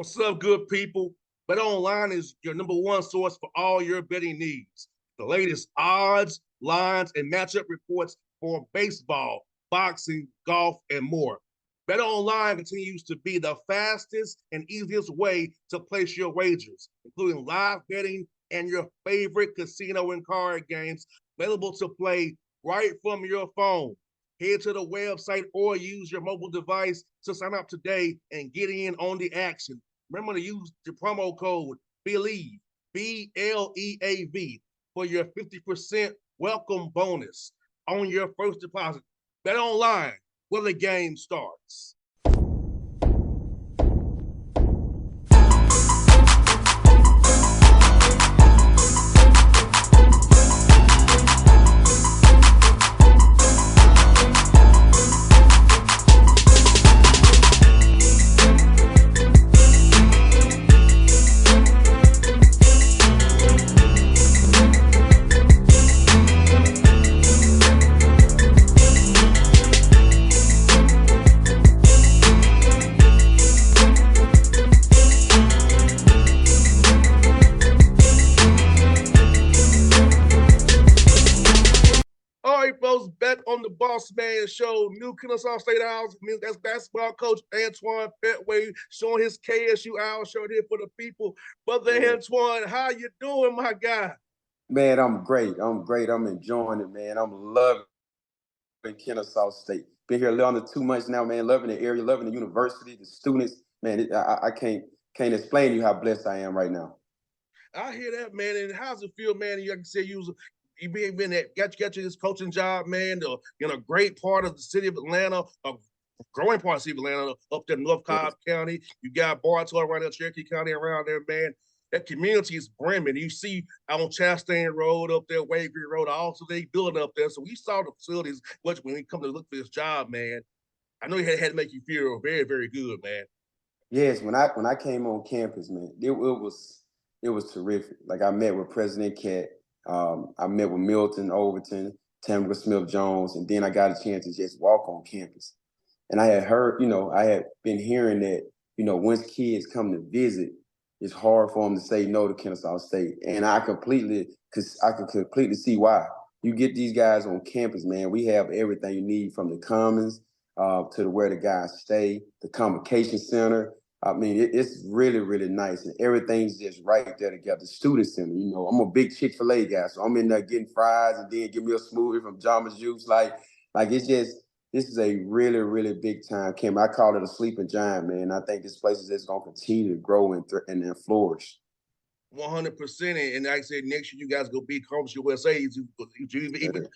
What's up, good people? Bet Online is your number one source for all your betting needs. The latest odds, lines, and matchup reports for baseball, boxing, golf, and more. Bet Online continues to be the fastest and easiest way to place your wagers, including live betting and your favorite casino and card games available to play right from your phone. Head to the website or use your mobile device to sign up today and get in on the action. Remember to use the promo code BELIEVE, BLEAV, for your 50% welcome bonus on your first deposit. Bet Online, where the game starts. Back on the Bossman Show, new Kennesaw State Owls. That's basketball coach Antoine Pettway showing his KSU Owl shirt here for the people. Brother Antoine, how you doing, my guy? Man, I'm great. I'm enjoying it, man. I'm loving Kennesaw State. Been here a little under 2 months now, man. Loving the area, loving the university, the students. Man, I can't explain to you how blessed I am right now. I hear that, man. And how's it feel, man? Like you said, you been at got you this coaching job, man. In a great part of the city of Atlanta, a growing part of the city of Atlanta, up there in North Cobb County. You got Bartow around there, Cherokee County around there, man. That community is brimming. You see on Chastain Road up there, Wade Green Road, also they building up there. So we saw the facilities much when we come to look for this job, man. I know you had to make you feel very, very good, man. Yes, when I came on campus, man, it was terrific. Like I met with President Cat. I met with Milton Overton, Tamara Smith-Jones, and then I got a chance to just walk on campus. And I had heard, I had been hearing that, once kids come to visit, it's hard for them to say no to Kennesaw State. And I could completely see why. You get these guys on campus, man, we have everything you need from the commons to where the guys stay, the convocation center. I mean, it's really, really nice, and everything's just right there together. The student center, I'm a big Chick-fil-A guy, so I'm in there getting fries and then give me a smoothie from Jama's Juice. Like it's just, this is a really, really big time camp. I call it a sleeping giant, man. I think this place is just going to continue to grow and flourish. 100%, and like I said, next year you guys go be Conference USA.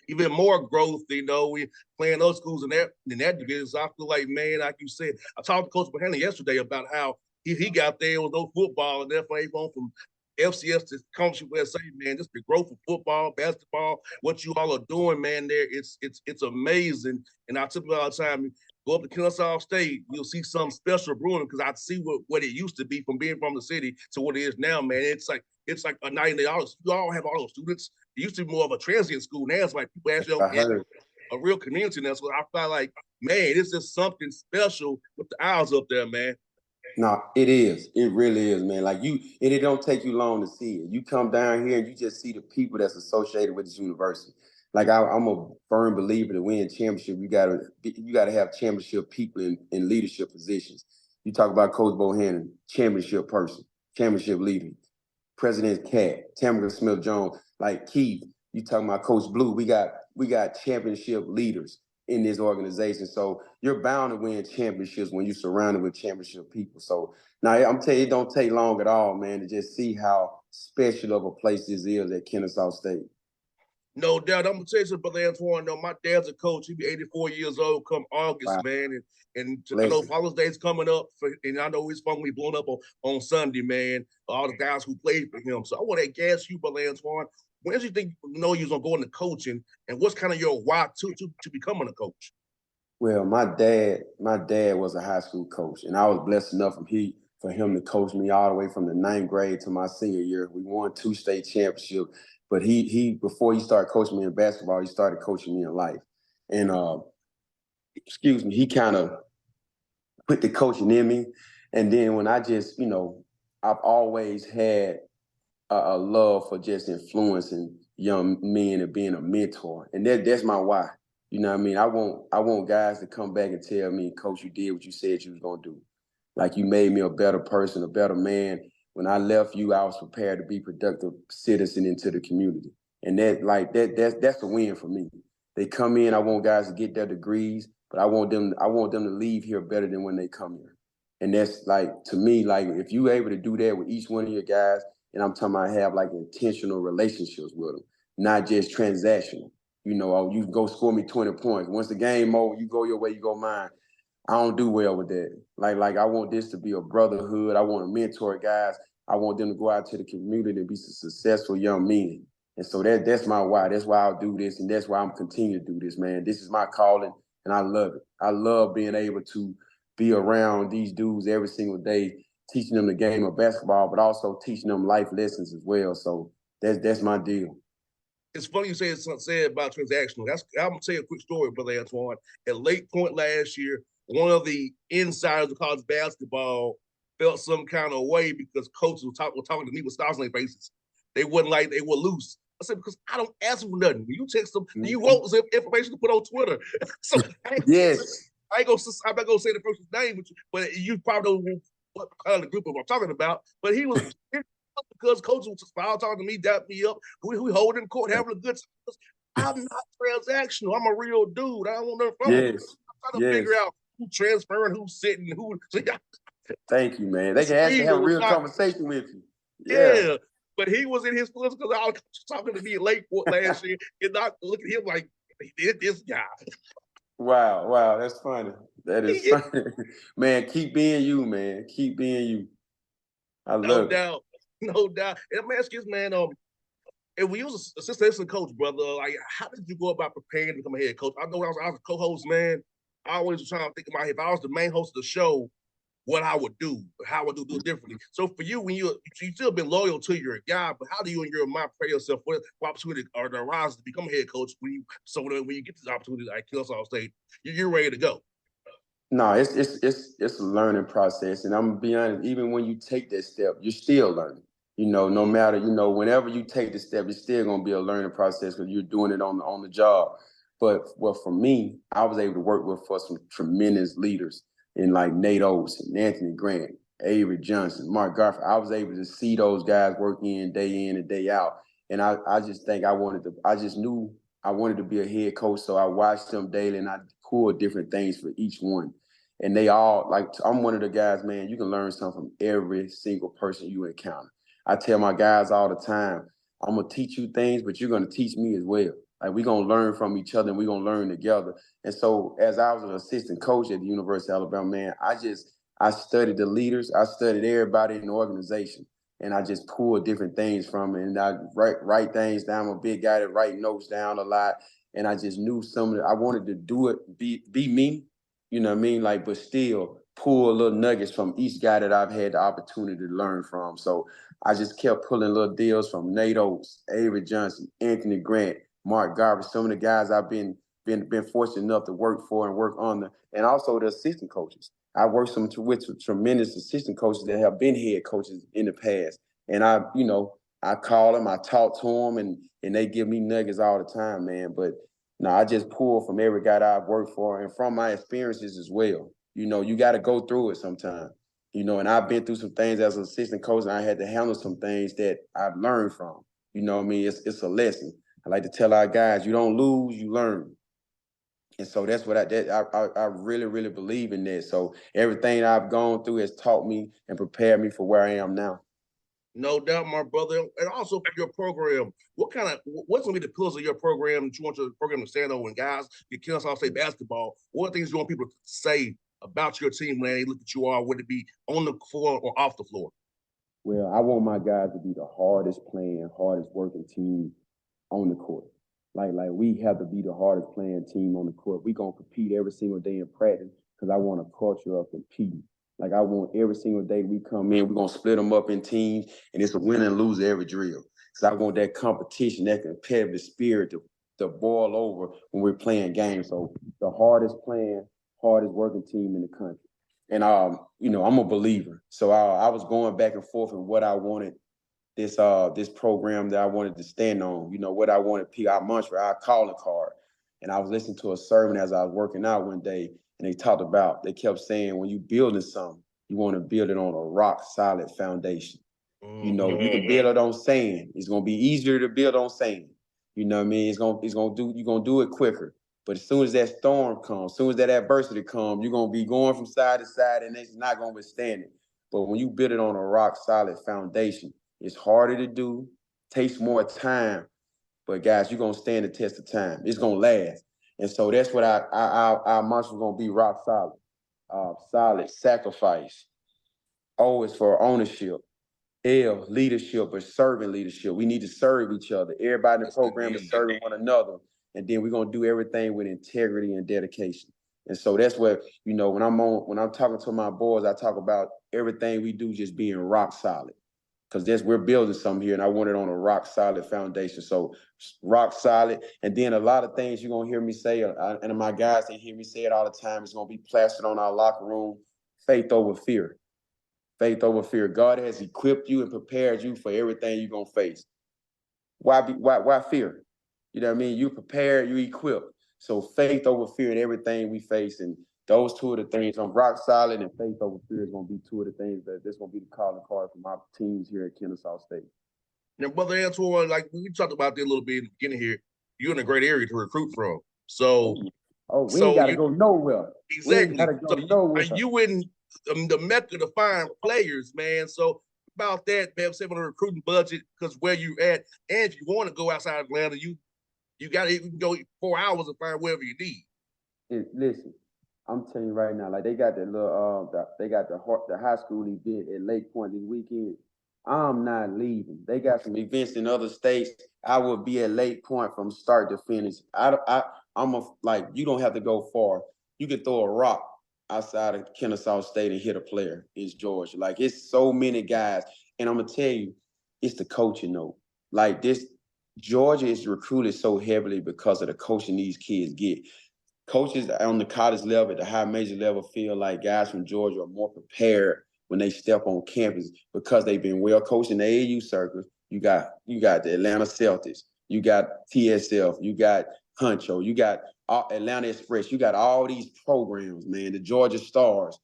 Even more growth. We playing those schools in that division. So I feel like, man, like you said, I talked to Coach Bohannon yesterday about how he got there with no football, and therefore he went from FCS to Conference USA. Man, just the growth of football, basketball, what you all are doing, man. There, it's amazing. And I tell you all the time, go up to Kennesaw State, you'll see something special brewing because I see what it used to be from being from the city to what it is now, man. It's like a night and day. You all have all those students. It used to be more of a transient school. Now it's like people actually don't get a real community now. So I feel like, man, this is something special with the Owls up there, man. No, it is. It really is, man. Like it don't take you long to see it. You come down here and you just see the people that's associated with this university. Like I'm a firm believer that winning championship, you gotta have championship people in leadership positions. You talk about Coach Bohannon, championship person, championship leader. President Cat, Tamara Smith-Jones, like Keith. You talking about Coach Blue. We got championship leaders in this organization. So you're bound to win championships when you're surrounded with championship people. So now I'm telling you, it don't take long at all, man, to just see how special of a place this is at Kennesaw State. No doubt. I'm gonna tell you something, Brother Antoine. No, my dad's a coach. He'll be 84 years old come August, wow. Man. And I know Father's Day's coming up, and I know his phone will be blown up on Sunday, man. All the guys who played for him. So I want to ask you, Brother Antoine, when do you think you was gonna go into coaching, and what's kind of your why to becoming a coach? Well, my dad was a high school coach, and I was blessed enough for him to coach me all the way from the 9th grade to my senior year. We won 2 state championships. But he before he started coaching me in basketball, he started coaching me in life. And he kind of put the coaching in me. And then when I just, I've always had a love for just influencing young men and being a mentor. And that's my why. You know what I mean? I want guys to come back and tell me, Coach, you did what you said you was gonna do. Like, you made me a better person, a better man. When I left you, I was prepared to be productive citizen into the community. And that's a win for me. They come in, I want guys to get their degrees, but I want them to leave here better than when they come here. And that's, like, to me, like, if you able to do that with each one of your guys, and I'm talking about have like intentional relationships with them, not just transactional. Oh, you go score me 20 points. Once the game over, you go your way, you go mine. I don't do well with that. Like I want this to be a brotherhood. I want to mentor guys. I want them to go out to the community and be successful young men. And so that's my why. That's why I'll do this, and that's why I'm continuing to do this, man. This is my calling, and I love it. I love being able to be around these dudes every single day, teaching them the game of basketball, but also teaching them life lessons as well. So that's my deal. It's funny you say about transactional. I'm gonna tell you a quick story, brother Antoine. At Lake Point last year, one of the insiders of college basketball felt some kind of way because coaches were talking to me with stars on their faces. They wasn't like they were loose. I said, because I don't ask for nothing. When you text them, you want some information to put on Twitter. So yes. I'm not gonna say the person's name, but you probably know what kind of group I'm talking about. But he was because coaches was talking to me, dap me up. We holding the court, having a good time. I'm not transactional. I'm a real dude. I don't want nothing from him. I'm trying to figure out who's transferring, who's sitting, who. Thank you, man. They can actually have a real conversation with you. Yeah. But he was in his feelings because I was talking to me at Lake last year and not look at him like, this guy. Wow, that's funny. That is funny. Man, keep being you, man. Keep being you. I love it. No doubt. And I'm asking this, man, and when you was assistant coach, brother, like, how did you go about preparing to become a head coach? I know when I was a co-host, man, I always was trying to think about if I was the main host of the show, what I would do, how I would do it differently. So for you, when you still been loyal to your guy, but how do you in your mind prepare yourself for opportunity or the rise to become a head coach when you get this opportunity like Kennesaw State, you're ready to go? No, it's a learning process, and I'm gonna be honest. Even when you take that step, you're still learning. No matter whenever you take the step, it's still gonna be a learning process because you're doing it on the job. But for me, I was able to work with some tremendous leaders in like Nate Oates and Anthony Grant, Avery Johnson, Mark Garfield. I was able to see those guys work in and day out. And I just think I just knew I wanted to be a head coach. So I watched them daily and I pulled different things for each one. And they all, like, I'm one of the guys, man, you can learn something from every single person you encounter. I tell my guys all the time, I'm going to teach you things, but you're going to teach me as well. Like, we're going to learn from each other and we're going to learn together. And so as I was an assistant coach at the University of Alabama, man, I studied the leaders. I studied everybody in the organization. And I just pulled different things from it. And I write things down. I'm a big guy that write notes down a lot. And I just knew I wanted to do it, be me, you know what I mean? Like, but still pull little nuggets from each guy that I've had the opportunity to learn from. So I just kept pulling little deals from Nate Oates, Avery Johnson, Anthony Grant, Mark Garvey, some of the guys I've been fortunate enough to work for and work under, and also the assistant coaches. I worked with some tremendous assistant coaches that have been head coaches in the past. And I call them, I talk to them, and they give me nuggets all the time, man. But no, I just pull from every guy that I've worked for and from my experiences as well. You got to go through it sometimes. And I've been through some things as an assistant coach, and I had to handle some things that I've learned from. You know what I mean? It's a lesson. I like to tell our guys, you don't lose, you learn. And so that's what I really, really believe in that. So everything I've gone through has taught me and prepared me for where I am now. No doubt, my brother. And also for your program, what's gonna be the pillars of your program that you want your program to stand on when guys get Kennesaw State basketball? What things you want people to say about your team when they look at you all, would it be on the floor or off the floor? Well, I want my guys to be the hardest playing, hardest working team on the court. Like we have to be the hardest playing team on the court. We're going to compete every single day in practice because I want a culture of competing. Like, I want every single day we come in, we're going to split them up in teams, and it's a win and lose every drill. Because I want that competition, that competitive spirit to boil over when we're playing games. So the hardest playing, hardest working team in the country. And I'm a believer. So I was going back and forth in what I wanted this program that I wanted to stand on, what I wanted P.I. Muncher, our calling card. And I was listening to a sermon as I was working out one day, and they kept saying, when you building something, you want to build it on a rock solid foundation. Mm-hmm. You can build it on sand. It's gonna be easier to build on sand. You know what I mean? You're gonna do it quicker. But as soon as that storm comes, as soon as that adversity comes, you're gonna be going from side to side and it's not gonna withstand it. But when you build it on a rock solid foundation, it's harder to do, takes more time. But guys, you're gonna stand the test of time. It's gonna last. And so that's what our mantra is gonna be: rock solid, solid, sacrifice. O is for ownership. L, leadership, but serving leadership. We need to serve each other. Everybody in the program is serving one another. And then we're gonna do everything with integrity and dedication. And so that's what, when I'm talking to my boys, I talk about everything we do just being rock solid. Because we're building something here, and I want it on a rock solid foundation. So rock solid. And then a lot of things you're gonna hear me say, and my guys, they hear me say it all the time. It's gonna be plastered on our locker room: faith over fear. Faith over fear. God has equipped you and prepared you for everything you're gonna face. Why fear? You know what I mean? You prepared, you equipped. So faith over fear in everything we face. And those two of the things, on rock solid and faith over fear, is gonna be two of the things that's gonna be the calling card for my teams here at Kennesaw State. Now, Brother Antoine, like we talked about that a little bit in the beginning here, you're in a great area to recruit from. So, we ain't gotta go nowhere. Exactly. We ain't gotta go nowhere. You in the mecca to find players, man. So about that, man, say on the recruiting budget, because where you at, and if you want to go outside of Atlanta, you got to go 4 hours and find wherever you need. Listen, I'm telling you right now, like they got that little they got the high school event at Lake Point this weekend. I'm not leaving. They got some events in other states. I will be at Lake Point from start to finish. You don't have to go far. You can throw a rock outside of Kennesaw State and hit a player. It's Georgia. Like, it's so many guys. And I'm gonna tell you, it's the coaching though. Like, this Georgia is recruited so heavily because of the coaching these kids get. Coaches on the college level, at the high major level, feel like guys from Georgia are more prepared when they step on campus because they've been well coached in the AAU circles. You got the Atlanta Celtics, you got TSF, you got Huncho, you got Atlanta Express, you got all these programs, man, the Georgia Stars,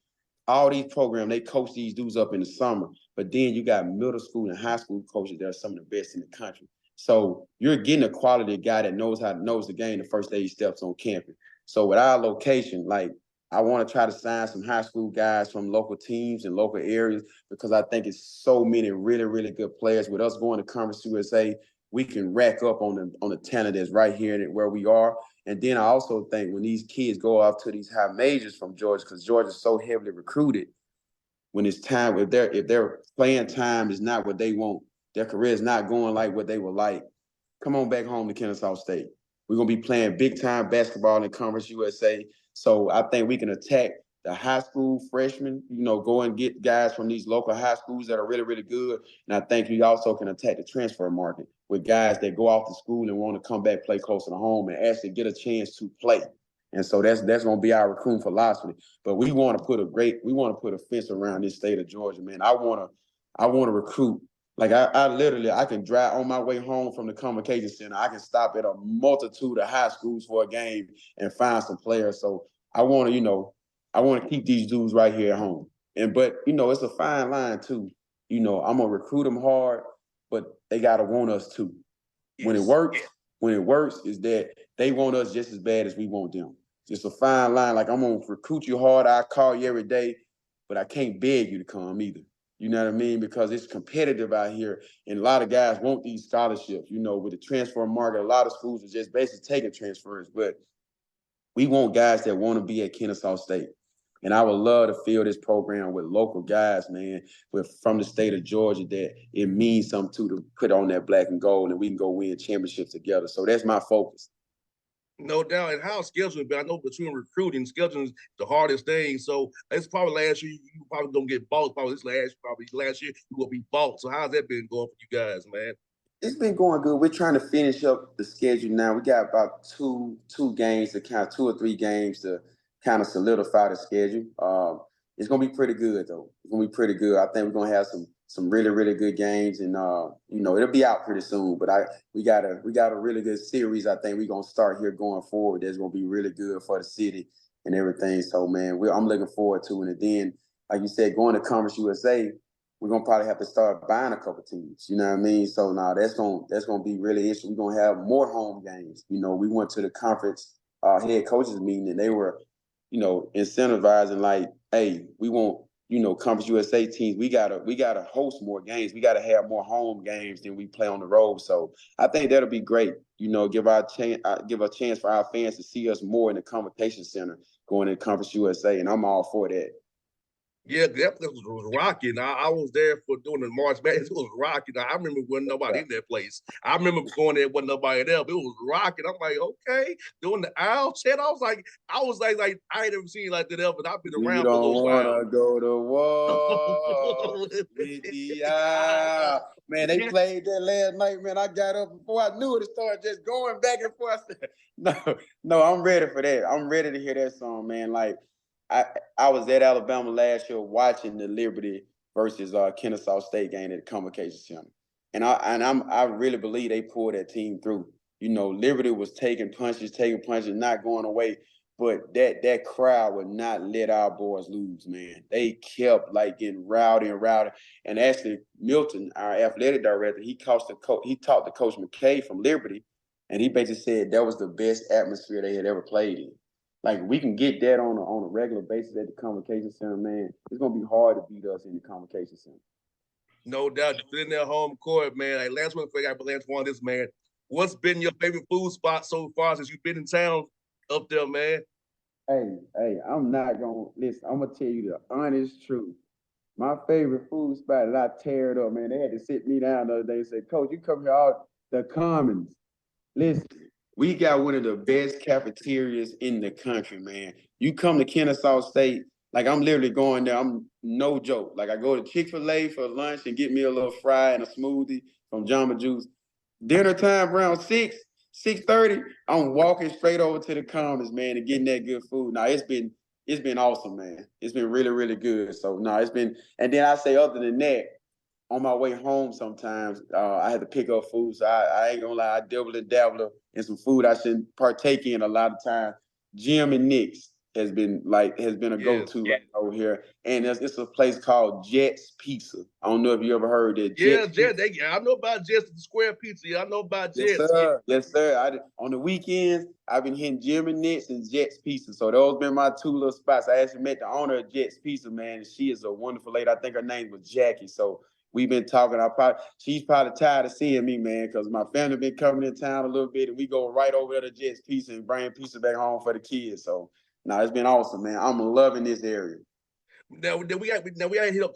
all these programs, they coach these dudes up in the summer. But then you got middle school and high school coaches that are some of the best in the country. So you're getting a quality guy that knows the game the first day he steps on campus. So with our location, like, I want to try to sign some high school guys from local teams and local areas, because I think it's so many really, really good players. With us going to Conference USA, we can rack up on the talent that's right here where we are. And then I also think when these kids go off to these high majors from Georgia, because Georgia's so heavily recruited, when it's time, if their playing time is not what they want, their career is not going like what they would like, come on back home to Kennesaw State. We're going to be playing big-time basketball in Conference USA. So I think we can attack the high school freshmen, go and get guys from these local high schools that are really, really good. And I think we also can attack the transfer market with guys that go off to school and want to come back, play closer to home, and actually get a chance to play. And so that's going to be our recruiting philosophy. But we want to put a fence around this state of Georgia, man. I want to recruit. Like, I can drive on my way home from the Convocation Center. I can stop at a multitude of high schools for a game and find some players. So I want to keep these dudes right here at home. But it's a fine line too. I'm gonna recruit them hard, but they gotta want us too. Yes. When it works is that they want us just as bad as we want them. It's a fine line. Like, I'm gonna recruit you hard. I call you every day, but I can't beg you to come either. You know what I mean? Because it's competitive out here, and a lot of guys want these scholarships. With the transfer market, a lot of schools are just basically taking transfers, but we want guys that want to be at Kennesaw State. And I would love to fill this program with local guys, man, from the state of Georgia, that it means something to put on that black and gold, and we can go win championships together. So that's my focus. No doubt. And how scheduling, but I know between recruiting, scheduling is the hardest thing. So it's probably last year you probably don't get bought. Probably last year you will be bought. So how's that been going for you guys, man? It's been going good. We're trying to finish up the schedule now. We got about two games to count, 2 or 3 games to kind of solidify the schedule. it's gonna be pretty good though. It's gonna be pretty good. I think we're gonna have some really, really good games, and it'll be out pretty soon. But we got a really good series. I think we're gonna start here going forward. That's gonna be really good for the city and everything. So man, I'm looking forward to it. And then, like you said, going to Conference USA, we're gonna probably have to start buying a couple teams. You know what I mean? So now that's gonna be really interesting. We're gonna have more home games. We went to the conference head coaches meeting, and they were, incentivizing like, hey, we want, Conference USA teams. We gotta host more games. We gotta have more home games than we play on the road. So I think that'll be great. Give a chance for our fans to see us more in the Convocation Center going to Conference USA, and I'm all for that. Yeah, that place was rocking. I was there for doing the March Madness. It was rocking. I remember when nobody in that place. I remember going there when nobody there, but it was rocking. I'm like, okay, doing the owl chat. I was like, I ain't never seen like that ever. I've been You around for a don't little want while. to go to war with the owl. Man, they played that last night, man. I got up before I knew it. It started just going back and forth. I said, no, I'm ready for that. I'm ready to hear that song, man. Like, I was at Alabama last year watching the Liberty versus Kennesaw State game at the Convocation Center, and I really believe they pulled that team through. Liberty was taking punches, not going away, but that crowd would not let our boys lose, man. They kept like getting rowdy, and actually Milton, our athletic director, he talked to Coach McKay from Liberty, and he basically said that was the best atmosphere they had ever played in. Like, we can get that on a regular basis at the Convocation Center, man. It's gonna be hard to beat us in the Convocation Center. No doubt, defending their home court, man. Like, last one, I got last one. This man, what's been your favorite food spot so far since you've been in town up there, man? Hey, I'm not gonna listen. I'm gonna tell you the honest truth. My favorite food spot that I tear it up, man. They had to sit me down the other day and say, Coach, you come here all the Commons. Listen, we got one of the best cafeterias in the country, man. You come to Kennesaw State, like, I'm literally going there. I'm no joke. Like, I go to Chick-fil-A for lunch and get me a little fry and a smoothie from Jamba Juice. Dinner time around 6:30, I'm walking straight over to the Commons, man, and getting that good food. Now, it's been awesome, man. It's been really, really good. So, no, it's been, and then I say, other than that, on my way home sometimes, I had to pick up food. So I ain't gonna lie, I dabble and dabble in some food I shouldn't partake in a lot of time. Jim and Nick's has been a go-to right over here. And it's a place called Jet's Pizza. I don't know if you ever heard that. Yeah, Jet's Jet. I know about Jet's the Square Pizza. Yeah, I know about Yes, Jet's. sir. Yes, sir. On the weekends, I've been hitting Jim and Nick's and Jet's Pizza. So those been my two little spots. I actually met the owner of Jet's Pizza, man. And she is a wonderful lady. I think her name was Jackie. So we've been talking. She's probably tired of seeing me, man, because my family been coming in town a little bit, and we go right over there to Jet's Pizza and bring pizza back home for the kids. So it's been awesome, man. I'm loving this area. Now we got to hit up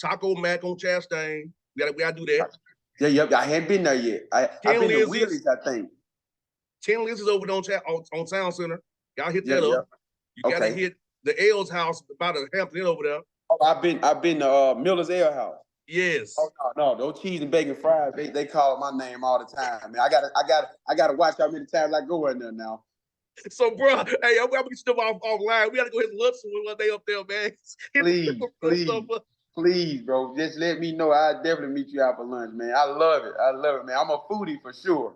Taco Mac on Chastain. We got to do that. Yeah, yep. I hadn't been there yet. I've been to Willie's, I think. 10 Lizzie's over on Town Center. Y'all hit that up. Yep. You got to hit the L's house by the Hampton Inn over there. Oh, I've been to Miller's Ale House. Yes. Oh no, those cheese and bacon fries, they call my name all the time, man. I gotta watch how many times I go in there now. So, bro, hey, I'm gonna get stuff offline. We gotta go hit lunch one day up there, man. Please, bro. Just let me know. I'll definitely meet you out for lunch, man. I love it, man. I'm a foodie for sure.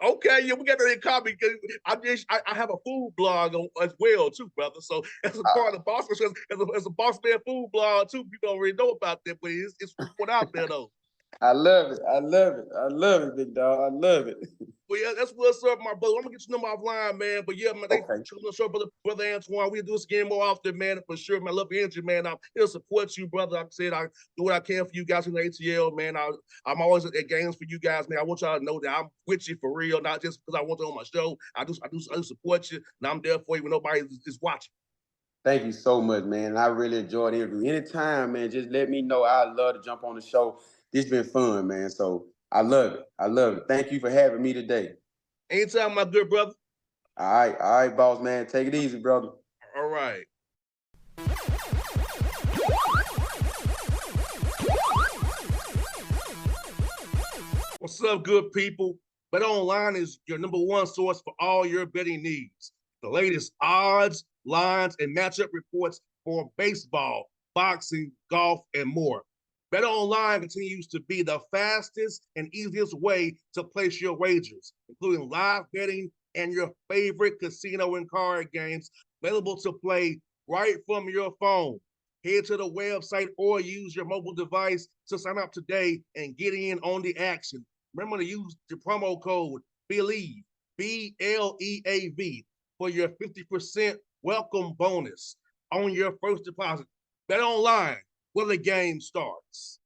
Okay, yeah, we got that in common because I have a food blog as well too, brother. So as a part of the Bossman Show, as a Bossman food blog too, people don't really know about that, but it's put out there though. I love it, big dog. I love it. Well, yeah, that's what's up, my brother. I'm gonna get your number offline, man. But yeah, man, thanks for the show, brother Antoine. We'll do this again more often, man, for sure. Man, I love your energy, man. I'm here to support you, brother. Like I said, I do what I can for you guys in the ATL, man. I'm always at games for you guys, man. I want y'all to know that I'm with you for real, not just because I want you on my show. I do support you, and I'm there for you when nobody is watching. Thank you so much, man. I really enjoyed the interview. Anytime, man, just let me know. I'd love to jump on the show. This been fun, man. So I love it. Thank you for having me today. Anytime, my good brother. All right, boss man. Take it easy, brother. All right. What's up, good people? Bet Online is your number one source for all your betting needs. The latest odds, lines, and matchup reports for baseball, boxing, golf, and more. BetOnline continues to be the fastest and easiest way to place your wagers, including live betting and your favorite casino and card games available to play right from your phone. Head to the website or use your mobile device to sign up today and get in on the action. Remember to use the promo code BELIEVE, BLEAV, for your 50% welcome bonus on your first deposit. Bet online where the game starts.